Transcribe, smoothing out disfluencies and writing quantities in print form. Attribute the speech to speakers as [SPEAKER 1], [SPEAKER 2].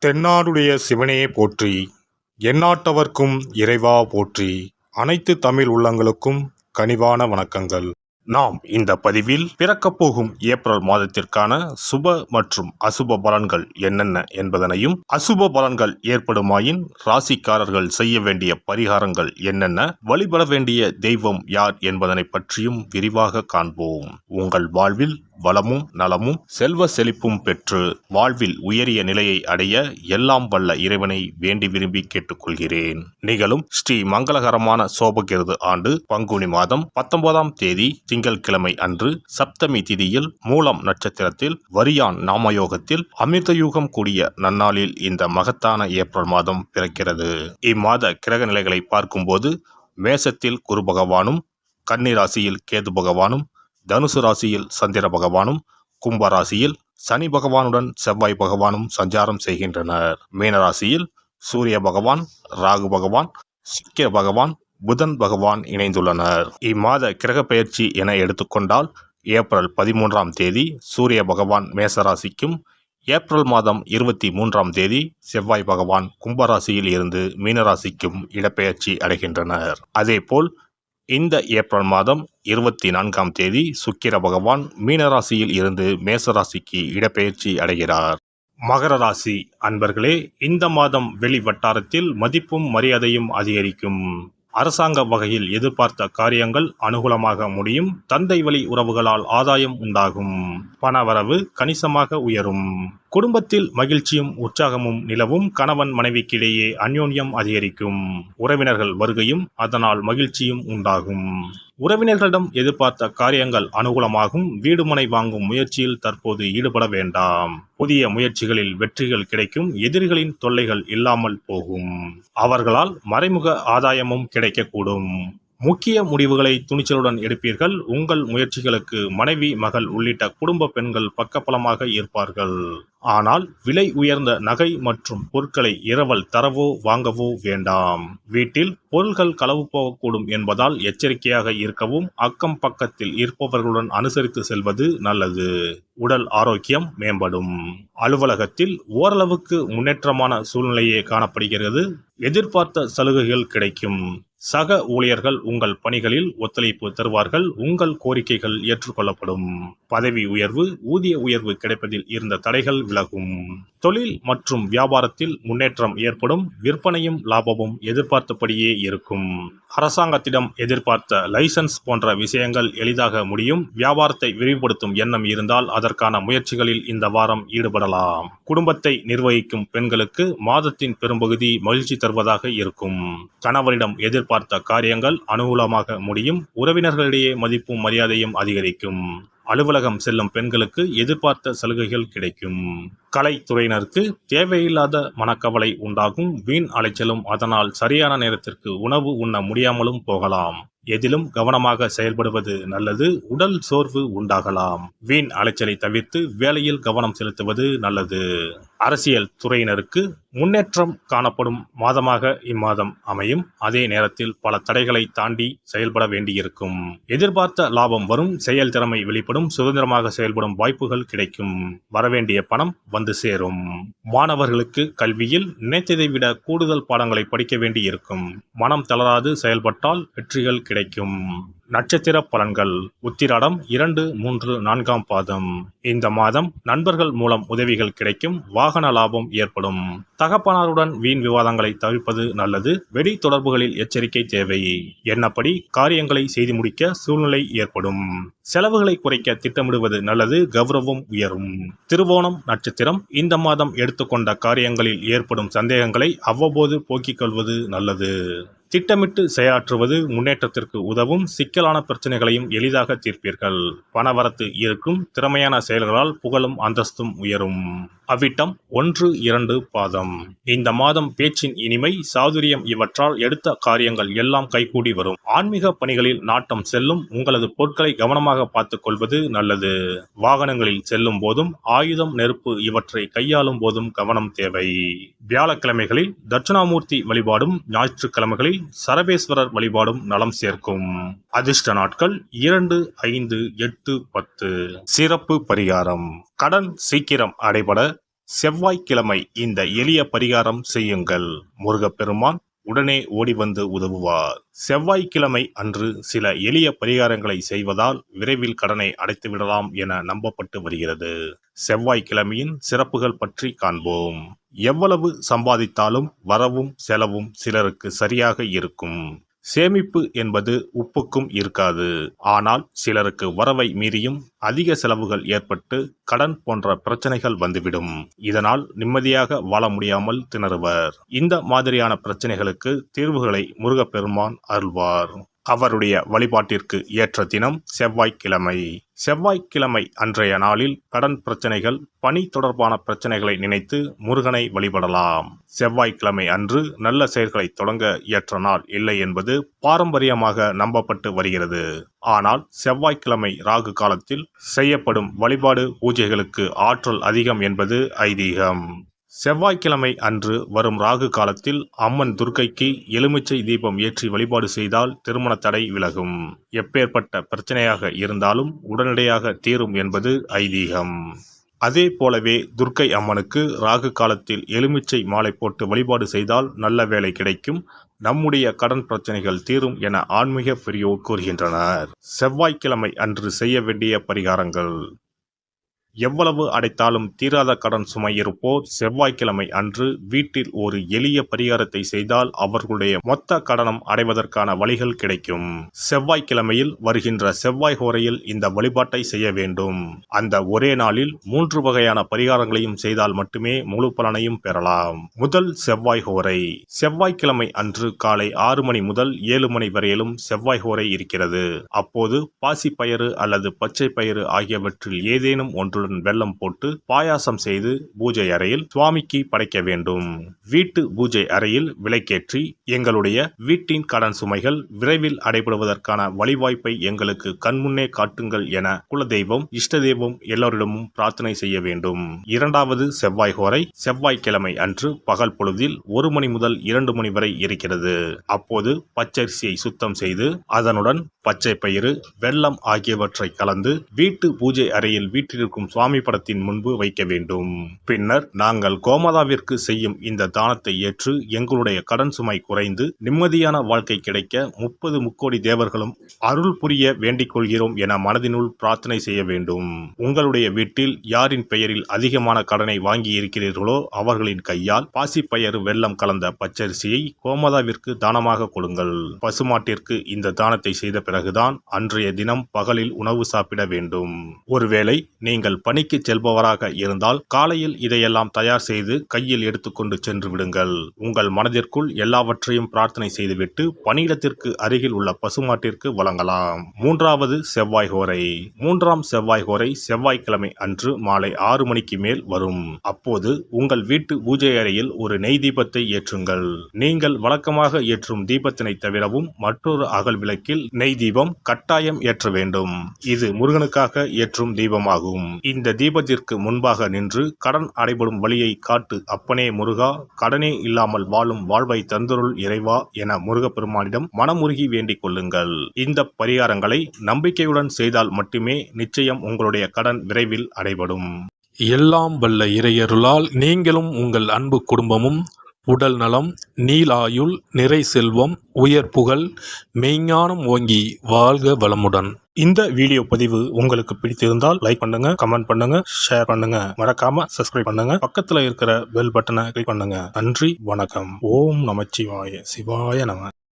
[SPEAKER 1] தென்னாடுடைய சிவனே போற்றி, எந்நாட்டவர்க்கும் இறைவா போற்றி. அனைத்து தமிழ் உள்ளங்களுக்கும் கனிவான வணக்கங்கள். நாம் இந்த பதிவில் பிறக்கப் போகும் ஏப்ரல் மாதத்திற்கான சுப மற்றும் அசுப பலன்கள் என்னென்ன என்பதனையும், அசுப பலன்கள் ஏற்படுமாயின் ராசிக்காரர்கள் செய்ய வேண்டிய பரிகாரங்கள் என்னென்ன, வழிபட வேண்டிய தெய்வம் யார் என்பதனை பற்றியும் விரிவாக காண்போம். உங்கள் வாழ்வில் வளமும் நலமும் செல்வ செழிப்பும் பெற்று வாழ்வில் உயரிய நிலையை அடைய எல்லாம் வல்ல இறைவனை வேண்டி விரும்பி கேட்டுக்கொள்கிறேன். நிகழும் ஸ்ரீ மங்களகரமான சோபகிருது ஆண்டு பங்குனி மாதம் 19ஆம் தேதி திங்கட்கிழமை அன்று சப்தமி திதியில் மூலம் நட்சத்திரத்தில் வரியான் நாமயோகத்தில் அமிர்தயூகம் கூடிய நன்னாளில் இந்த மகத்தான ஏப்ரல் மாதம் பிறக்கிறது. இம்மாத கிரக நிலைகளை பார்க்கும்போது மேசத்தில் குரு பகவானும், கன்னி ராசியில் கேது பகவானும், தனுசு ராசியில் சந்திர பகவானும், கும்ப ராசியில் சனி பகவானுடன் செவ்வாய் பகவானும் சஞ்சாரம் செய்கின்றனர். மீனராசியில் சூரிய பகவான், ராகு பகவான், சுக்கிர பகவான், புதன் பகவான் இணைந்துள்ளனர். இம்மாத கிரக பெயர்ச்சி என எடுத்துக்கொண்டால் ஏப்ரல் 13ஆம் தேதி சூரிய பகவான் மேசராசிக்கும், ஏப்ரல் மாதம் 23ஆம் தேதி செவ்வாய் பகவான் கும்பராசியில் இருந்து மீனராசிக்கும் இடப்பெயர்ச்சி அடைகின்றனர். அதேபோல் இந்த ஏப்ரல் மாதம் 24ஆம் தேதி சுக்கிர பகவான் மீனராசியில் இருந்து மேசராசிக்கு இடப்பெயர்ச்சி அடைகிறார். மகர ராசி அன்பர்களே, இந்த மாதம் வெளி வட்டாரத்தில் மதிப்பும் மரியாதையும் அதிகரிக்கும். அரசாங்க வகையில் எதிர்பார்த்த காரியங்கள் அனுகூலமாக முடியும். தந்தை வழி உறவுகளால் ஆதாயம் உண்டாகும். பணவரவு கணிசமாக உயரும். குடும்பத்தில் மகிழ்ச்சியும் உற்சாகமும் நிலவும். கணவன் மனைவிக்கிடையே அந்யோன்யம் அதிகரிக்கும். உறவினர்கள் வருகையும் அதனால் மகிழ்ச்சியும் உண்டாகும். உறவினர்களிடம் எதிர்பார்த்த காரியங்கள் அனுகூலமாகும். வீடுமனை வாங்கும் முயற்சியில் தற்போது ஈடுபட வேண்டாம். புதிய முயற்சிகளில் வெற்றிகள் கிடைக்கும். எதிரிகளின் தொல்லைகள் இல்லாமல் போகும். அவர்களால் மறைமுக ஆதாயமும் கிடைக்கக்கூடும். முக்கிய முடிவுகளை துணிச்சலுடன் எடுப்பீர்கள். உங்கள் முயற்சிகளுக்கு மனைவி, மகள் உள்ளிட்ட குடும்ப பெண்கள் பக்கபலமாக இருப்பார்கள். ஆனால் விலை உயர்ந்த நகை மற்றும் பொருட்களை இரவல் தரவோ வாங்கவோ வேண்டாம். வீட்டில் பொருள்கள் களவு போகக்கூடும் என்பதால் எச்சரிக்கையாக இருக்கவும், அக்கம் பக்கத்தில் இருப்பவர்களுடன் அனுசரித்து செல்வது நல்லது. உடல் ஆரோக்கியம் மேம்படும். அலுவலகத்தில் ஓரளவுக்கு முன்னேற்றமான சூழ்நிலையே காணப்படுகிறது. எதிர்பார்த்த சலுகைகள் கிடைக்கும். சக ஊழியர்கள் உங்கள் பணிகளில் ஒத்துழைப்பு தருவார்கள். உங்கள் கோரிக்கைகள் ஏற்றுக்கொள்ளப்படும். பதவி உயர்வு, ஊதிய உயர்வு கிடைப்பதில் இருந்த தடைகள் விலகும். தொழில் மற்றும் வியாபாரத்தில் முன்னேற்றம் ஏற்படும். விற்பனையும் லாபமும் எதிர்பார்த்தபடியே இருக்கும். அரசாங்கத்திடம் எதிர்பார்த்த லைசன்ஸ் போன்ற விஷயங்கள் எளிதாக முடியும். வியாபாரத்தை விரிவுபடுத்தும் எண்ணம் இருந்தால் அதற்கான முயற்சிகளில் இந்த வாரம் ஈடுபடலாம். குடும்பத்தை நிர்வகிக்கும் பெண்களுக்கு மாதத்தின் பெரும்பகுதி மகிழ்ச்சி தருவதாக இருக்கும். கணவரிடம் எதிர்பார்த்த காரியங்கள் அனுகூலமாக முடியும். உறவினர்களிடையே மதிப்பும் மரியாதையும் அதிகரிக்கும். அலுவலகம் செல்லும் பெண்களுக்கு எதிர்பார்த்த சலுகைகள் கிடைக்கும். கலைத்துறையினருக்கு தேவையில்லாத மனக்கவலை உண்டாகும். வீண் அலைச்சலும், அதனால் சரியான நேரத்திற்கு உணவு உண்ண முடியாமலும் போகலாம். எதிலும் கவனமாக செயல்படுவது நல்லது. உடல் சோர்வு உண்டாகலாம். வீண் அலைச்சலை தவிர்த்து வேலையில் கவனம் செலுத்துவது நல்லது. அரசியல் துறையினருக்கு முன்னேற்றம் காணப்படும் மாதமாக இம்மாதம் அமையும். அதே நேரத்தில் பல தடைகளை தாண்டி செயல்பட வேண்டியிருக்கும். எதிர்பார்த்த லாபம் வரும். செயல் திறமை வெளிப்படும். சுதந்திரமாக செயல்படும் வாய்ப்புகள் கிடைக்கும். வரவேண்டிய பணம் வந்து சேரும். மாணவர்களுக்கு கல்வியில் நினைத்ததை விட கூடுதல் பாடங்களை படிக்க வேண்டியிருக்கும். மனம் தளராது செயல்பட்டால் வெற்றிகள் கிடைக்கும். நட்சத்திர பலன்கள். உத்திராடம் 2, 3, 4ஆம் பாதம். இந்த மாதம் நண்பர்கள் மூலம் உதவிகள் கிடைக்கும். வாகன லாபம் ஏற்படும். தகப்பனாருடன் வீண் விவாதங்களை தவிர்ப்பது நல்லது. வெடி தொடர்புகளில் எச்சரிக்கை தேவை. எண்ணப்படி காரியங்களை செய்து முடிக்க சூழ்நிலை ஏற்படும். செலவுகளை குறைக்க திட்டமிடுவது நல்லது. கௌரவம் உயரும். திருவோணம் நட்சத்திரம். இந்த மாதம் எடுத்துக்கொண்ட காரியங்களில் ஏற்படும் சந்தேகங்களை அவ்வப்போது போக்கிக் கொள்வது நல்லது. திட்டமிட்டு செயலாற்றுவது முன்னேற்றத்திற்கு உதவும். சிக்கலான பிரச்சனைகளையும் எளிதாக தீர்ப்பீர்கள். பணவரத்து இருக்கும். திறமையான செயல்களால் புகழும் அந்தஸ்தும் உயரும். அவிட்டம் 1, 2 பாதம். இந்த மாதம் பேச்சின் இனிமை, சாதுரியம் இவற்றால் எடுத்த காரியங்கள் எல்லாம் கைகூடி வரும். ஆன்மீக பணிகளில் நாட்டம் செல்லும். உங்களது பொருட்களை கவனமாக பார்த்துக் கொள்வது நல்லது. வாகனங்களில் செல்லும் போதும், ஆயுதம், நெருப்பு இவற்றை கையாளும் போதும் கவனம் தேவை. வியாழக்கிழமைகளில் தட்சிணாமூர்த்தி வழிபாடும், ஞாயிற்றுக்கிழமைகளில் சரபேஸ்வரர் வழிபாடும் நலம் சேர்க்கும். அதிர்ஷ்ட நாட்கள் 2, 5, 8, 10. சிறப்பு பரிகாரம். கடன் சீக்கிரம் அடைபட செவ்வாய்க்கிழமை இந்த எளிய பரிகாரம் செய்யுங்கள். முருகப்பெருமான் உடனே ஓடி வந்து உதவுவார். செவ்வாய்க்கிழமை அன்று சில எளிய பரிகாரங்களை செய்வதால் விரைவில் கடனை அடைத்து விடலாம் என நம்பப்பட்டு வருகிறது. செவ்வாய்க்கிழமையின் சிறப்புகள் பற்றி காண்போம். எவ்வளவு சம்பாதித்தாலும் வரவும் செலவும் சிலருக்கு சரியாக இருக்கும். சேமிப்பு என்பது உப்புக்கும் இருக்காது. ஆனால் சிலருக்கு வரவை மீறியும் அதிக செலவுகள் ஏற்பட்டு கடன் போன்ற பிரச்சனைகள் வந்துவிடும். இதனால் நிம்மதியாக வாழ முடியாமல் திணறுவர். இந்த மாதிரியான பிரச்சனைகளுக்கு தீர்வுகளை முருகப்பெருமான் அருள்வார். அவருடைய வழிபாட்டிற்கு ஏற்ற தினம் செவ்வாய்க்கிழமை. செவ்வாய்க்கிழமை அன்றைய நாளில் கடன் பிரச்சனைகள், பணி தொடர்பான பிரச்சனைகளை நினைத்து முருகனை வழிபடலாம். செவ்வாய்க்கிழமை அன்று நல்ல செயல்களை தொடங்க ஏற்ற நாள் இல்லை என்பது பாரம்பரியமாக நம்பப்பட்டு வருகிறது. ஆனால் செவ்வாய்க்கிழமை ராகு காலத்தில் செய்யப்படும் வழிபாடு பூஜைகளுக்கு ஆற்றல் அதிகம் என்பது ஐதீகம். செவ்வாய்க்கிழமை அன்று வரும் ராகு காலத்தில் அம்மன் துர்க்கைக்கு எலுமிச்சை தீபம் ஏற்றி வழிபாடு செய்தால் திருமண தடை விலகும். எப்பேற்பட்ட பிரச்சனையாக இருந்தாலும் உடனடியாக தீரும் என்பது ஐதீகம். அதே போலவே துர்க்கை அம்மனுக்கு ராகு காலத்தில் எலுமிச்சை மாலை போட்டு வழிபாடு செய்தால் நல்ல வேலை கிடைக்கும், நம்முடைய கடன் பிரச்சனைகள் தீரும் என ஆன்மீக பெரியோர் கூறுகின்றனர். செவ்வாய்க்கிழமை அன்று செய்ய வேண்டிய பரிகாரங்கள். எவ்வளவு அடைத்தாலும் தீராத கடன் சுமை இருப்போர் செவ்வாய்க்கிழமை அன்று வீட்டில் ஒரு எளிய பரிகாரத்தை செய்தால் அவர்களுடைய மொத்த கடனம் அடைவதற்கான வழிகள் கிடைக்கும். செவ்வாய்க்கிழமையில் வருகின்ற செவ்வாய் ஹோரையில் இந்த வழிபாட்டை செய்ய வேண்டும். அந்த ஒரே நாளில் 3 வகையான பரிகாரங்களையும் செய்தால் மட்டுமே முழு பலனையும் பெறலாம். முதல் செவ்வாய் ஹோரை. செவ்வாய்க்கிழமை அன்று காலை 6 மணி முதல் 7 மணி வரையிலும் செவ்வாய் ஹோரை இருக்கிறது. அப்போது பாசிப்பயிறு அல்லது பச்சை பயிறு ஆகியவற்றில் ஏதேனும் ஒன்று வெல்லம் போட்டு பாயாசம் செய்து பூஜை அறையில் சுவாமிக்கு படைக்க வேண்டும். வீட்டு பூஜை அறையில் விளக்கேற்றி எங்களுடைய வீட்டின் கடன் சுமைகள் விரைவில் அடைபடுவதற்கான வழிவாய்ப்பை எங்களுக்கு கண்முன்னே காட்டுங்கள் என குலதெய்வம், இஷ்ட தெய்வம் எல்லோரிடமும் பிரார்த்தனை செய்ய வேண்டும். இரண்டாவது செவ்வாய் ஹோரை செவ்வாய்க்கிழமை அன்று பகல் பொழுதில் 1 மணி முதல் 2 மணி வரை இருக்கிறது. அப்போது பச்சரிசியை சுத்தம் செய்து அதனுடன் பச்சை பயிறு, வெல்லம் ஆகியவற்றை கலந்து வீட்டு பூஜை அறையில் வீட்டிற்கும் சுவாமி படத்தின் முன்பு வைக்க வேண்டும். பின்னர் நாங்கள் கோமாதாவிற்கு செய்யும் இந்த தானத்தை ஏற்று எங்களுடைய கடன் சுமை குறைந்து நிம்மதியான வாழ்க்கை கிடைக்க 30 முக்கோடி தேவர்களும் அருள் புரிய வேண்டிக் கொள்கிறோம் என மனதினுள் பிரார்த்தனை செய்ய வேண்டும். உங்களுடைய வீட்டில் யாரின் பெயரில் அதிகமான கடனை வாங்கி இருக்கிறீர்களோ அவர்களின் கையால் பாசிப்பயறு வெல்லம் கலந்த பச்சரிசியை கோமாதாவிற்கு தானமாக கொடுங்கள். பசுமாட்டிற்கு இந்த தானத்தை செய்த பிறகுதான் அன்றைய தினம் பகலில் உணவு சாப்பிட வேண்டும். ஒருவேளை நீங்கள் பணிக்கு செல்பவராக இருந்தால் காலையில் இதையெல்லாம் தயார் செய்து கையில் எடுத்துக்கொண்டு சென்று விடுங்கள். உங்கள் மனதிற்குள் எல்லாவற்றையும் பிரார்த்தனை செய்துவிட்டு பணியிடத்திற்கு அருகில் உள்ள பசுமாட்டிற்கு வழங்கலாம். மூன்றாவது செவ்வாய் ஹோரை. 3ஆம் செவ்வாய் ஹோரை செவ்வாய்க்கிழமை அன்று மாலை 6 மணிக்கு மேல் வரும். அப்போது உங்கள் வீட்டு பூஜை அறையில் ஒரு நெய் தீபத்தை ஏற்றுங்கள். நீங்கள் வழக்கமாக ஏற்றும் தீபத்தினை தவிரவும் மற்றொரு அகல் விளக்கில் நெய் தீபம் கட்டாயம் ஏற்ற வேண்டும். இது முருகனுக்காக ஏற்றும் தீபமாகும். இந்த தீபத்திற்கு முன்பாக நின்று கடன் அடைபடும் வழியை காட்டு அப்பனே முருகா, கடனே இல்லாமல் வாழும் வாழ்வை தந்தருள் இறைவா என முருகப்பெருமானிடம் மனமுருகி வேண்டிக் கொள்ளுங்கள். இந்த பரிகாரங்களை நம்பிக்கையுடன் செய்தால் மட்டுமே நிச்சயம் உங்களுடைய கடன் விரைவில் அடைபடும்.
[SPEAKER 2] எல்லாம் வல்ல இறையருளால் நீங்களும் உங்கள் அன்பு குடும்பமும் உடல் நலம், நீலாயுள், நிறை செல்வம், உயர் புகழ், மெய்ஞானம் ஓங்கி வாழ்க வளமுடன்.
[SPEAKER 1] இந்த வீடியோ பதிவு உங்களுக்கு பிடித்திருந்தால் லைக் பண்ணுங்க, கமெண்ட் பண்ணுங்க, ஷேர் பண்ணுங்க, மறக்காம சப்ஸ்கிரைப் பண்ணுங்க, பக்கத்துல இருக்கிற பெல் பட்டனை கிளிக் பண்ணுங்க. நன்றி, வணக்கம். ஓம் நமச்சிவாய. சிவாய நம.